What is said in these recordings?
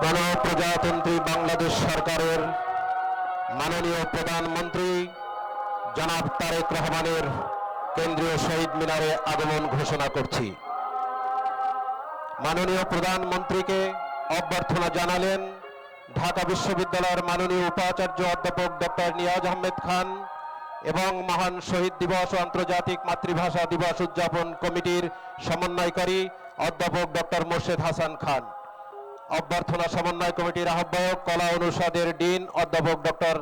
গণপ্রজাতন্ত্রী বাংলাদেশ সরকারের মাননীয় প্রধানমন্ত্রী জনাব তারেক রহমানের কেন্দ্রীয় শহীদ মিনারে আগমন ঘোষণা করছি। মাননীয় প্রধানমন্ত্রীকে অভ্যর্থনা জানালেন ঢাকা বিশ্ববিদ্যালয়ের মাননীয় উপাচার্য অধ্যাপক ডক্টর নিয়াজ আহমেদ খান এবং মহান শহীদ দিবস ও আন্তর্জাতিক মাতৃভাষা দিবস উদযাপন কমিটির সমন্বয়কারী অধ্যাপক ডক্টর মোর্শেদ হাসান খান। অভ্যর্থনা সমন্বয় কমিটির আহ্বায়ক কলা অনুষদের ডিন অধ্যাপক ডক্টর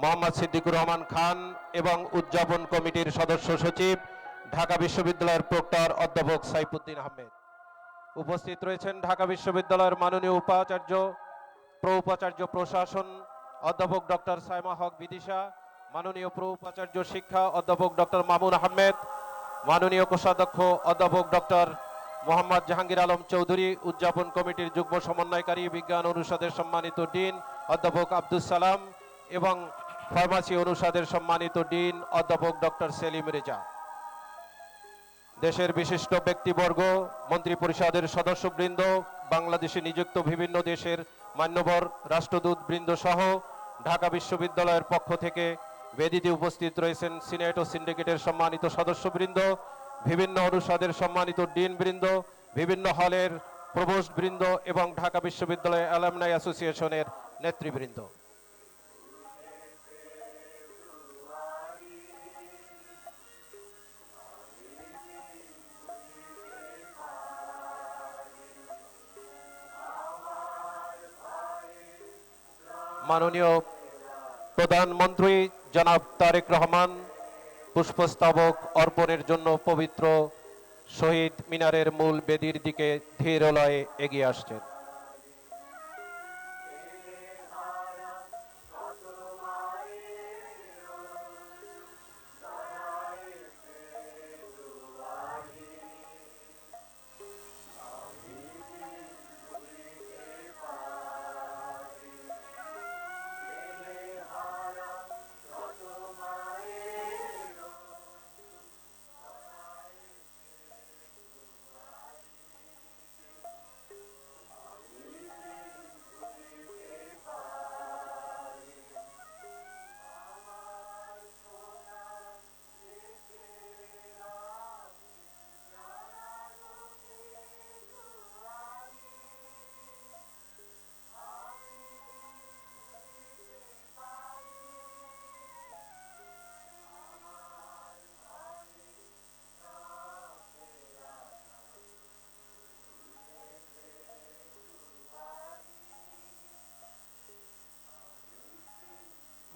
মোহাম্মদ সিদ্দিকুর রহমান খান এবং উদযাপন কমিটির সদস্য সচিব ঢাকা বিশ্ববিদ্যালয়ের প্রক্টর অধ্যাপক সাইফুদ্দিন আহমেদ। উপস্থিত রয়েছেন ঢাকা বিশ্ববিদ্যালয়ের মাননীয় উপাচার্য উপাচার্য প্রশাসন অধ্যাপক ডক্টর সাইমা হক বিদিশা, মাননীয় উপাচার্য শিক্ষা অধ্যাপক ডক্টর মামুন আহমেদ, মাননীয় কোষাধ্যক্ষ অধ্যাপক ডক্টর মোহাম্মদ জাহাঙ্গীর আলম চৌধুরী, উদযাপন কমিটির যুগ্ম সমন্বয়কারী বিজ্ঞান অনুষদের সম্মানিত ডিন অধ্যাপক আব্দুস সালাম এবং ফার্মাসি অনুষদের সম্মানিত ডিন অধ্যাপক ডক্টর সেলিম রেজা। দেশের বিশিষ্ট ব্যক্তিবর্গ, মন্ত্রী পরিষদের সদস্যবৃন্দ, বাংলাদেশে নিযুক্ত বিভিন্ন দেশের মান্যবর রাষ্ট্রদূত বৃন্দ সহ ঢাকা বিশ্ববিদ্যালয়ের পক্ষ থেকে বেদিতে উপস্থিত রয়েছেন সিনেট ও সিন্ডিকেটের সম্মানিত সদস্যবৃন্দ, বিভিন্ন অনুষদের সম্মানিত ডিন বৃন্দ, বিভিন্ন হলের প্রভোস্ট বৃন্দ এবং ঢাকা বিশ্ববিদ্যালয় অ্যালামনাই অ্যাসোসিয়েশনের নেতৃবৃন্দ। মাননীয় প্রধানমন্ত্রী জনাব তারেক রহমান পুষ্পস্তবক অর্পণের জন্য পবিত্র শহীদ মিনারের মূল বেদির দিকে ধীর লয়ে এগিয়ে আসছেন।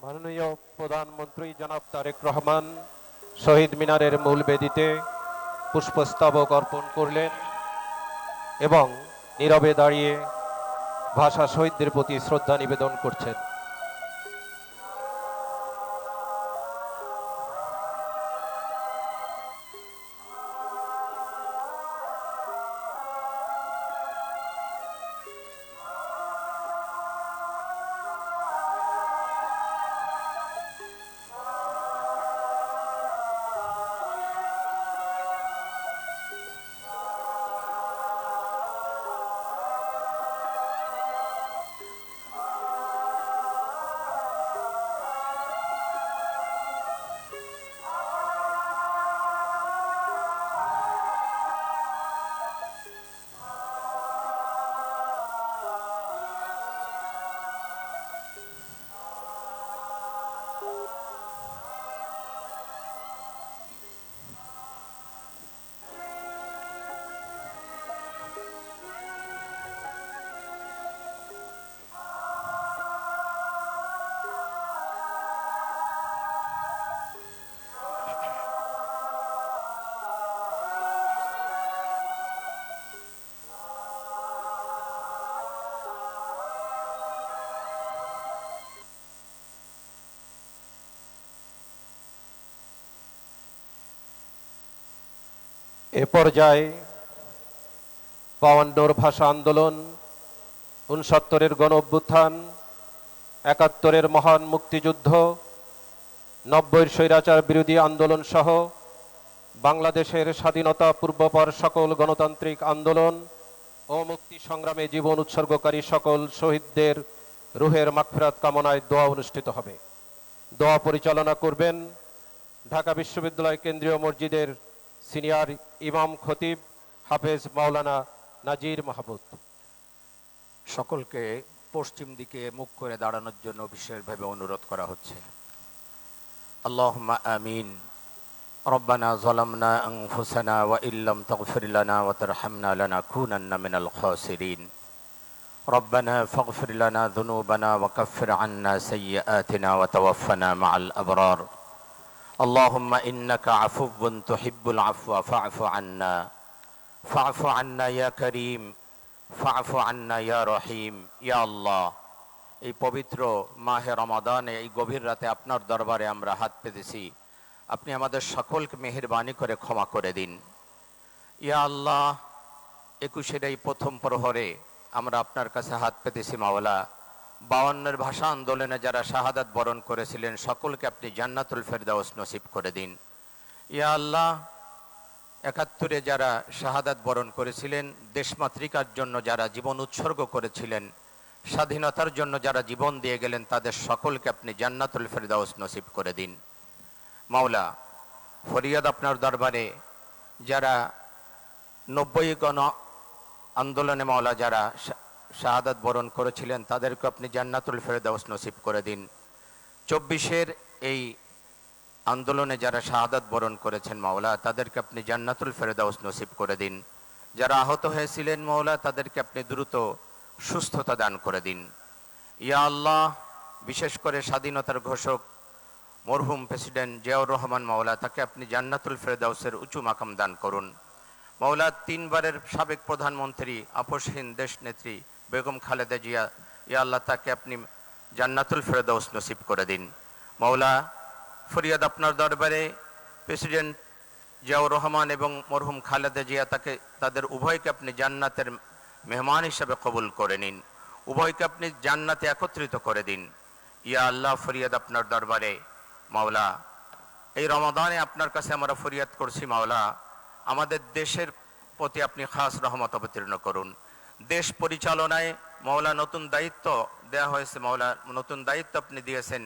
মাননীয় প্রধানমন্ত্রী জনাব তারেক রহমান শহীদ মিনারের মূল বেদিতে পুষ্পস্তবক অর্পণ করলেন এবং নীরবে দাঁড়িয়ে ভাষা শহীদদের প্রতি শ্রদ্ধা নিবেদন করছেন। এ পর্যায়ে ৫২ ভাষা আন্দোলন, ৬৯-এর গণ অভ্যুত্থান, ৭১-এর মহান মুক্তিযুদ্ধ, ৯০-এর স্বৈরাচার বিরোধী আন্দোলন সহ বাংলাদেশের স্বাধীনতা পূর্বপর সকল গণতান্ত্রিক আন্দোলন ও মুক্তি সংগ্রামে জীবন উৎসর্গকারী সকল শহীদদের রুহের মাগফিরাত কামনায় দোয়া অনুষ্ঠিত হবে। দোয়া পরিচালনা করবেন ঢাকা বিশ্ববিদ্যালয় কেন্দ্রীয় মসজিদের সিনিয়র ইমাম খতিব হাফেজ মাওলানা নাজির মাহমুদ। সকলকে পশ্চিম দিকে মুখ করে দাঁড়ানোর জন্য বিশেষভাবে অনুরোধ করা হচ্ছে। আল্লাহুম্মা আমিন। রব্বানা যালামনা আনফুসানা ওয়া ইল্লাম তাগফির লানা ওয়া তারহামনা লানাকুনান্না মিনাল খাসিরিন। রব্বানা ফাগফির লানা যুনুবানা ওয়া কাফির আন্না সাইয়্যাতিনা ওয়া তাওয়াফানা মাআল আবরার। আল্লাহুম্মা ইন্নাকা আফুউন তুহিব্বুল আফওয়া ফা'ফু আন্না। ফা'ফু আন্না ইয়া কারীম, ফা'ফু আন্না ইয়া রহিম। ইয়া আল্লাহ, এই পবিত্র মাহে রমাদানে এই গভীর রাতে আপনার দরবারে আমরা হাত পেতেছি, আপনি আমাদের সকলকে মেহেরবানি করে ক্ষমা করে দিন। ইয়া আল্লাহ, 21-এর এই প্রথম প্রহরে আমরা আপনার কাছে হাত পেতেছি মাওলা। 52-এর ভাষা আন্দোলনে যারা শাহাদাত বরণ করেছিলেন সকলকে আপনি জান্নাতুল ফেরদাউস নসিব করে দিন। ইয়া আল্লাহ, 71-এ যারা শাহাদাত বরণ করেছিলেন, দেশমাতৃকার জন্য যারা জীবন উৎসর্গ করেছিলেন, স্বাধীনতার জন্য যারা জীবন দিয়ে গেলেন, তাদের সকলকে আপনি জান্নাতুল ফেরদাউস নসিব করে দিন। মাওলা, ফরিয়াদ আপনার দরবারে যারা 90 গণ আন্দোলনে মাওলা যারা শাহাদাত বরণ করেছিলেন, তাদেরকে আপনি জান্নাতুল ফেরদাউস নসিব করে দিন। 24-এর এই আন্দোলনে যারা শাহাদাত বরণ করেছেন মাওলা, তাদেরকে আপনি জান্নাতুল ফেরদাউস নসিব করে দিন। যারা আহত হয়েছিলেন মাওলা, তাদেরকে আপনি দ্রুত সুস্থতা দান করে দিন। ইয়া আল্লাহ, বিশেষ করে স্বাধীনতার ঘোষক মরহুম প্রেসিডেন্ট জিয়াউর রহমান মাওলা, তাকে আপনি জান্নাতুল ফেরদাউসের উঁচু মাকাম দান করুন। মাওলা, 3 বারের সাবেক প্রধানমন্ত্রী আপসহীন দেশ নেত্রী বেগম খালেদা জিয়া, ইয়া আল্লাহ, তাকে আপনি জান্নাতুল ফেরদাউস নসিব করে দিন। মাওলা, ফরিয়াদ আপনার দরবারে প্রেসিডেন্ট জিয়াউর রহমান এবং মরহুম খালেদা জিয়া, তাদের উভয়কে আপনি জান্নাতের মেহমান হিসাবে কবুল করে নিন। উভয়কে আপনি জান্নাতে একত্রিত করে দিন। ইয়া আল্লাহ, ফরিয়াদ আপনার দরবারে মাওলা, এই রমাদানে আপনার কাছে আমরা ফরিয়াদ করছি মাওলা, আমাদের দেশের প্রতি আপনি খাস রহমত অবতীর্ণ করুন। দেশ পরিচালনায় মাওলা নতুন দায়িত্ব দেয়া হয়েছে মাওলা, নতুন দায়িত্ব আপনি দিয়েছেন।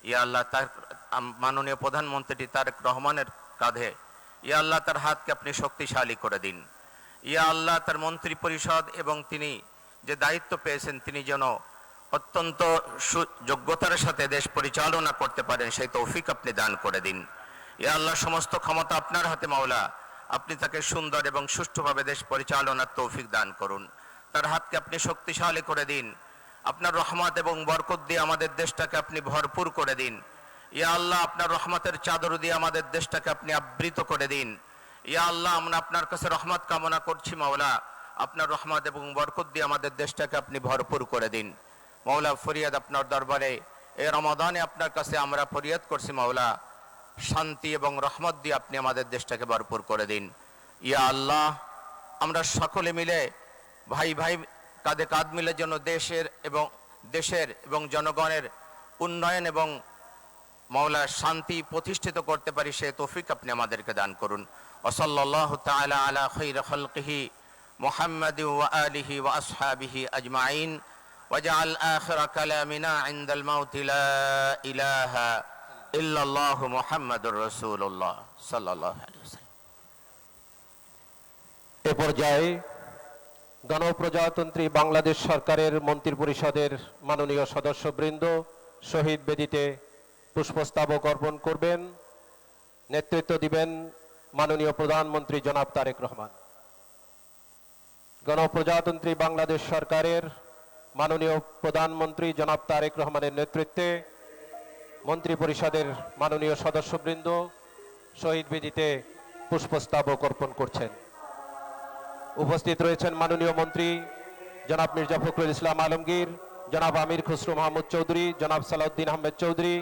ইয়া আল্লাহ, তার মাননীয় প্রধানমন্ত্রী তারেক রহমানের কাঁধে, ইয়া আল্লাহ, তার হাতকে আপনি শক্তিশালী করে দিন। ইয়া আল্লাহ, তার মন্ত্রী পরিষদ এবং তিনি যে দায়িত্ব পেয়েছেন, তিনি যেন অত্যন্ত যোগ্যতার সাথে দেশ পরিচালনা করতে পারেন, সেই তৌফিক আপনি দান করে দিন। ইয়া আল্লাহ, সমস্ত ক্ষমতা আপনার হাতে মাওলা, আপনি তাকে সুন্দর এবং সুষ্ঠুভাবে দেশ পরিচালনার তৌফিক দান করুন। তার হাতকে আপনি শক্তিশালী করে দিন। আপনার রহমত এবং বরকত দিয়ে আমাদের দেশটাকে আপনি ভরপুর করে দিন। ইয়া আল্লাহ, আপনার রহমতের চাদর দিয়ে আমাদের দেশটাকে আপনি আবৃত করে দিন। ইয়া আল্লাহ, আমরা আপনার কাছে রহমত কামনা করছি মাওলা, আপনার রহমত এবং বরকত দিয়ে আমাদের দেশটাকে আপনি ভরপুর করে দিন। মাওলা, ফরিয়াদ আপনার দরবারে এই রমাদানে আপনার কাছে আমরা ফরিয়াদ করছি মাওলা, শান্তি এবং রহমত দিয়ে আপনি আমাদের দেশটাকে ভরপুর করে দিন। ইয়া আল্লাহ, আমরা সকলে মিলে ভাই ভাই কাঁধে কাঁধ মিলে যেন দেশের এবং জনগণের উন্নয়ন এবং মাওলা শান্তি প্রতিষ্ঠিত করতে পারি, সে তৌফিক আপনি আমাদেরকে দান করুন। ওয়া সাল্লাল্লাহু তাআলা আলা খায়রি খালকিহি মুহাম্মাদিন ওয়া আলিহি ওয়া আসহাবিহি আজমাইন। ওয়াজআল আখিরা কালামিনা ইনদাল মাউতি লা ইলাহা ইল্লাল্লাহু মুহাম্মাদুর রাসূলুল্লাহ সাল্লাল্লাহু আলাইহি ওয়াসাল্লাম। এ পর্যায়ে গণপ্রজাতন্ত্রী বাংলাদেশ সরকারের মন্ত্রিপরিষদের মাননীয় সদস্যবৃন্দ শহীদ বেদিতে পুষ্পস্তবক অর্পণ করবেন। নেতৃত্ব দিবেন মাননীয় প্রধানমন্ত্রী জনাব তারেক রহমান। গণপ্রজাতন্ত্রী বাংলাদেশ সরকারের মাননীয় প্রধানমন্ত্রী জনাব তারেক রহমানের নেতৃত্বে মন্ত্রিপরিষদের মাননীয় সদস্যবৃন্দ শহীদ বেদিতে পুষ্পস্তবক অর্পণ করছেন। উপস্থিত রয়েছেন মাননীয় মন্ত্রী জনাব মির্জা ফখরুল ইসলাম আলমগীর, জনাব আমির খসরু মাহমুদ চৌধুরী, জনাব সালাউদ্দিন আহমেদ চৌধুরী,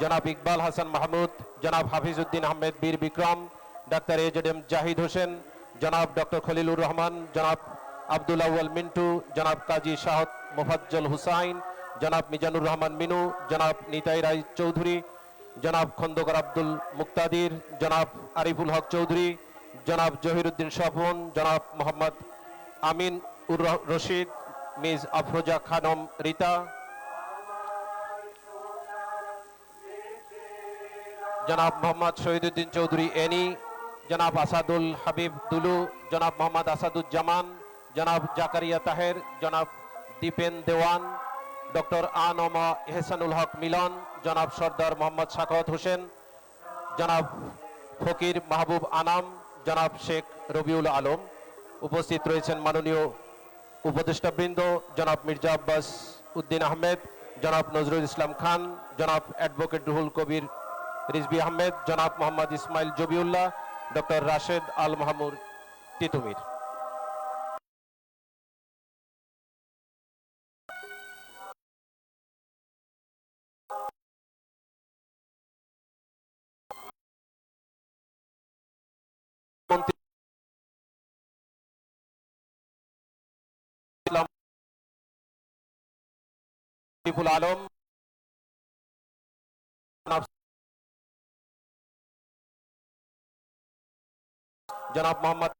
জনাব ইকবাল হাসান মাহমুদ, জনাব হাফিজউদ্দিন আহমেদ বীর বিক্রম, ডাক্তার এজেডএম জাহিদ হোসেন, জনাব ডক্টর খলিলুর রহমান, জনাব আব্দুল আউয়াল মিন্টু, জনাব কাজী শাহত মোফাজ্জল হুসাইন, জনাব মিজানুর রহমান মিনু, জনাব নিতাই রায় চৌধুরী, জনাব খন্দকার আব্দুল মুক্তাদির, জনাব আরিফুল হক চৌধুরী, জনাব জহিরুদ্দিন স্বপন, জনাব মোহাম্মদ আমিন উর রশিদ, মিস আফরোজা খানম রিতা, জনাব মোহাম্মদ শহীদুদ্দিন চৌধুরী এনি, জনাব আসাদুল হাবিব দুলু, জনাব মোহাম্মদ আসাদুজ্জামান, জনাব জাকারিয়া তাহের, জনাব দীপেন দেওয়ান, ডক্টর আনমা এহসানুল হক মিলন, জনাব সর্দার মোহাম্মদ সাখাওয়াত হোসেন, জনাব ফকির মাহবুব আনাম, জনাব শেখ রবিউল আলম। উপস্থিত রয়েছেন মাননীয় উপদেষ্টাবৃন্দ জনাব মির্জা আব্বাস উদ্দিন আহমেদ, জনাব নজরুল ইসলাম খান, জনাব অ্যাডভোকেট রুহুল কবির রিজভী আহমেদ, জনাব মোহাম্মদ ইসমাইল জবিউল্লাহ, ডক্টর রাশেদ আল মাহমুর তিতুমির। মন্ত্রী ইসলাম শরীফুল আলম, জনাব মোহাম্মদ